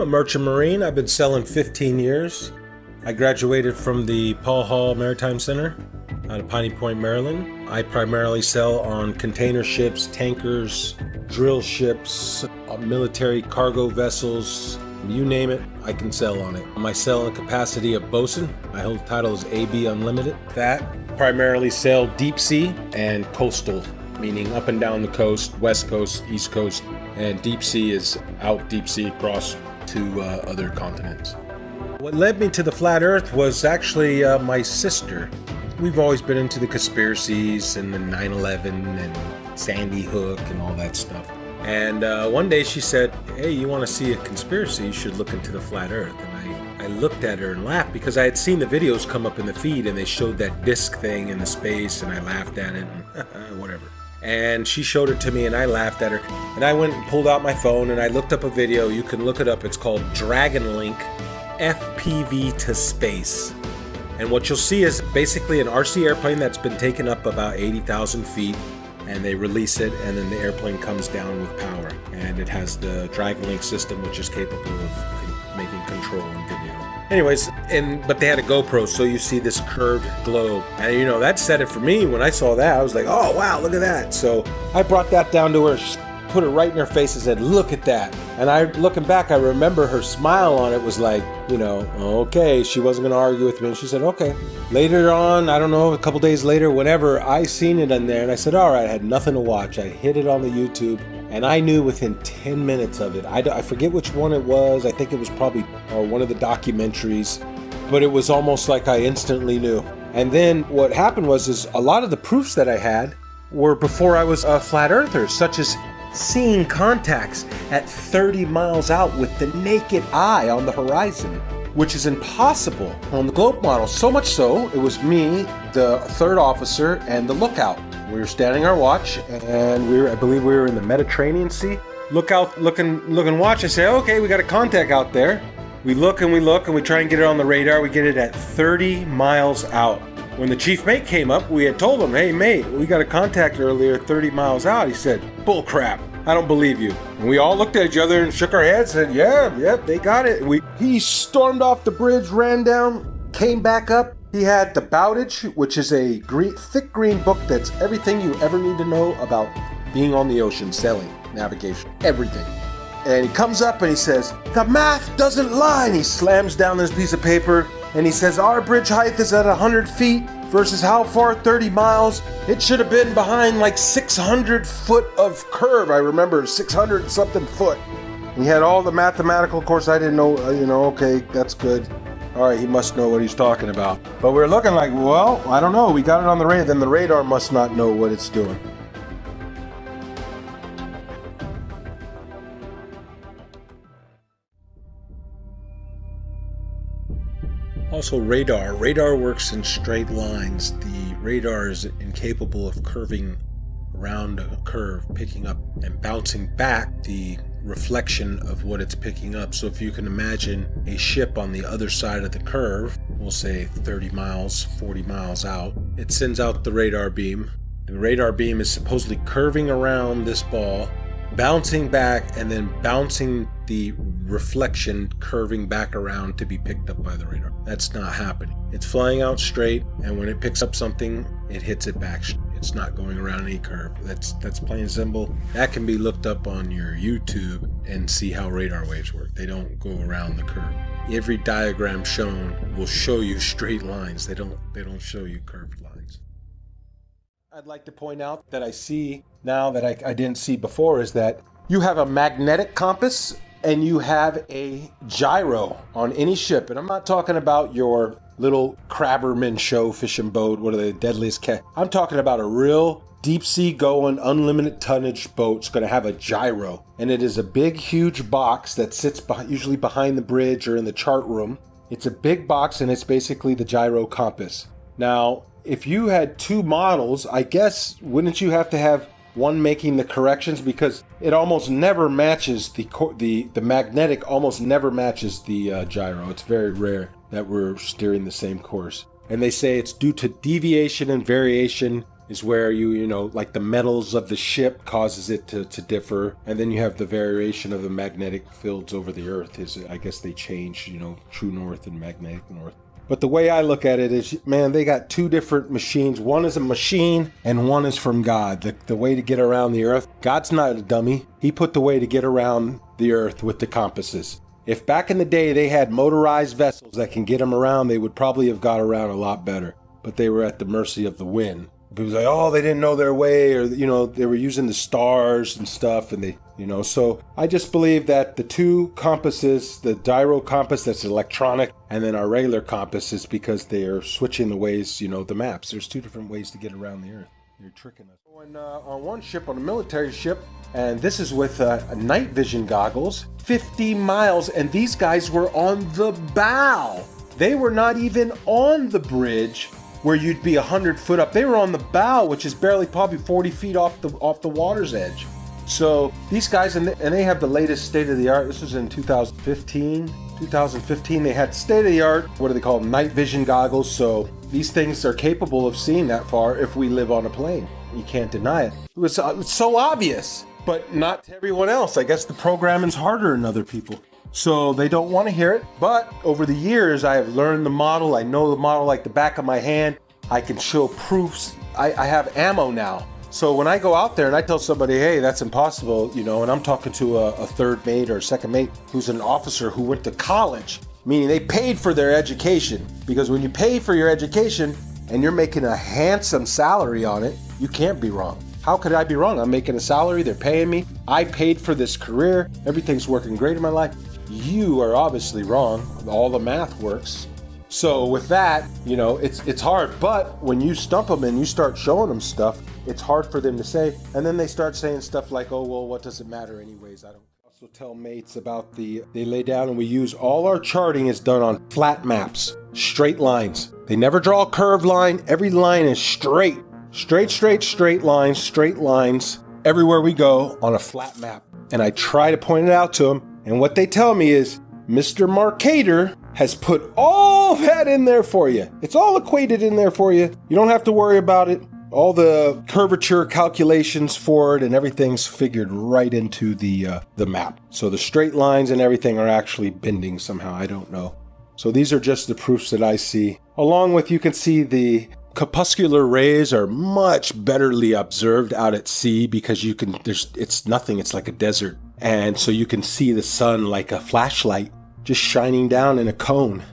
a merchant marine. I've been sailing 15 years. I graduated from the Paul Hall Maritime Center out of Piney Point, Maryland. I primarily sail on container ships, tankers, drill ships, military cargo vessels, you name it, I can sail on it. My sailing capacity of bosun, my whole title is AB Unlimited. That primarily sail deep sea and coastal, meaning up and down the coast, west coast, east coast, and deep sea is out deep sea across to other continents. What led me to the flat earth was actually my sister. We've always been into the conspiracies and the 9/11 and Sandy Hook and all that stuff. And one day she said, hey, you want to see a conspiracy? You should look into the flat earth. And I looked at her and laughed because I had seen the videos come up in the feed and they showed that disc thing in the space, and I laughed at it and whatever. And she showed it to me and I laughed at her. And I went and pulled out my phone and I looked up a video. You can look it up. It's called Dragon Link FPV to Space. And what you'll see is basically an RC airplane that's been taken up about 80,000 feet. And they release it, and then the airplane comes down with power. And it has the Dragon Link system, which is capable of making control and video. Anyways, but they had a GoPro, so you see this curved globe. And you know, that said it for me. When I saw that, I was like, oh wow, look at that. So I brought that down to her, put it right in her face and said, look at that. And looking back, I remember her smile on it was like, you know, okay, she wasn't going to argue with me. And she said, okay. Later on, I don't know, a couple days later, whenever I seen it in there, and I said, all right, I had nothing to watch. I hit it on the YouTube, and I knew within 10 minutes of it. I forget which one it was. I think it was probably one of the documentaries, but it was almost like I instantly knew. And then what happened was a lot of the proofs that I had were before I was a flat earther, such as seeing contacts at 30 miles out with the naked eye on the horizon, which is impossible on the globe model. So much so, it was me, the third officer, and the lookout. We were standing our watch, and I believe we were in the Mediterranean Sea. Look out, look and watch. I say, okay, we got a contact out there. We look, and we try and get it on the radar. We get it at 30 miles out. When the chief mate came up, we had told him, hey mate, we got a contact earlier 30 miles out. He said, bull crap, I don't believe you. And we all looked at each other and shook our heads and said, yeah, they got it. He stormed off the bridge, ran down, came back up. He had the Bowdage, which is a thick green book that's everything you ever need to know about being on the ocean, sailing, navigation, everything. And he comes up and he says, the math doesn't lie. And he slams down this piece of paper and he says, our bridge height is at 100 feet versus how far? 30 miles. It should have been behind like 600 foot of curve. I remember 600 something foot. He had all the mathematical, of course I didn't know, okay, that's good. All right, he must know what he's talking about. But we're looking like, well, I don't know. We got it on the radar. Then the radar must not know what it's doing. Also, radar. Radar works in straight lines. The radar is incapable of curving around a curve, picking up and bouncing back the reflection of what it's picking up. So if you can imagine a ship on the other side of the curve, we'll say 30 miles, 40 miles out, it sends out the radar beam. The radar beam is supposedly curving around this ball, bouncing back, and then bouncing the reflection, curving back around to be picked up by the radar. That's not happening. It's flying out straight, and when it picks up something, it hits it back. It's not going around any curve. That's plain and simple. That can be looked up on your YouTube and see how radar waves work. They don't go around the curve. Every diagram shown will show you straight lines. They don't show you curved lines. I'd like to point out that I see now that I didn't see before is that you have a magnetic compass and you have a gyro on any ship. And I'm not talking about your little crabberman show fishing boat, what are they, deadliest cat. I'm talking about a real deep sea going, unlimited tonnage boat. It's going to have a gyro. And it is a big, huge box that sits usually behind the bridge or in the chart room. It's a big box and it's basically the gyro compass. Now, if you had two models, I guess, wouldn't you have to have one making the corrections, because it almost never matches the magnetic almost never matches the gyro. It's very rare that we're steering the same course. And they say it's due to deviation and variation is where you know, like the metals of the ship causes it to differ. And then you have the variation of the magnetic fields over the Earth is, I guess they change, you know, true north and magnetic north. But the way I look at it is, man, they got two different machines. One is a machine and one is from God. The way to get around the Earth. God's not a dummy. He put the way to get around the Earth with the compasses. If back in the day they had motorized vessels that can get them around, they would probably have got around a lot better. But they were at the mercy of the wind. People say, oh, they didn't know their way, or, you know, they were using the stars and stuff, and they, you know, so I just believe that the two compasses, the gyro compass that's electronic, and then our regular compass is because they are switching the ways, you know, the maps. There's two different ways to get around the Earth. You're tricking us. On one ship, on a military ship, and this is with night vision goggles, 50 miles, and these guys were on the bow. They were not even on the bridge where you'd be 100 foot up. They were on the bow, which is barely probably 40 feet off the water's edge. So these guys, and they have the latest state-of-the-art. This was in 2015. 2015, they had state-of-the-art, what do they call them, night vision goggles. So these things are capable of seeing that far if we live on a plane. You can't deny it. It's so obvious, but not to everyone else. I guess the programming's harder than other people. So they don't want to hear it. But over the years, I have learned the model. I know the model like the back of my hand. I can show proofs. I have ammo now. So when I go out there and I tell somebody, hey, that's impossible, you know, and I'm talking to a third mate or a second mate who's an officer who went to college, meaning they paid for their education. Because when you pay for your education and you're making a handsome salary on it, you can't be wrong. How could I be wrong? I'm making a salary, they're paying me. I paid for this career. Everything's working great in my life. You are obviously wrong. All the math works. So with that, you know, it's hard. But when you stump them and you start showing them stuff, it's hard for them to say. And then they start saying stuff like, oh, well, what does it matter anyways? I don't. Also tell mates about they lay down and we use all our charting is done on flat maps, straight lines. They never draw a curved line. Every line is straight. Straight lines everywhere we go on a flat map. And I try to point it out to them. And what they tell me is, Mr. Marcator has put all that in there for you. It's all equated in there for you. You don't have to worry about it. All the curvature calculations for it and everything's figured right into the map. So the straight lines and everything are actually bending somehow. I don't know. So these are just the proofs that I see. Along with, you can see the corpuscular rays are much betterly observed out at sea because you can, it's nothing, it's like a desert. And so you can see the sun like a flashlight just shining down in a cone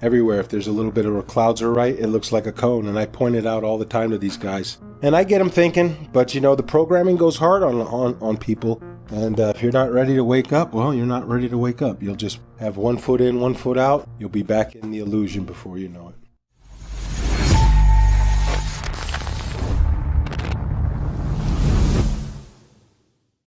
everywhere. If there's a little bit of a clouds are right, it looks like a cone. And I point it out all the time to these guys. And I get them thinking, but you know, the programming goes hard on people. And if you're not ready to wake up, well, you're not ready to wake up. You'll just have one foot in, one foot out. You'll be back in the illusion before you know it.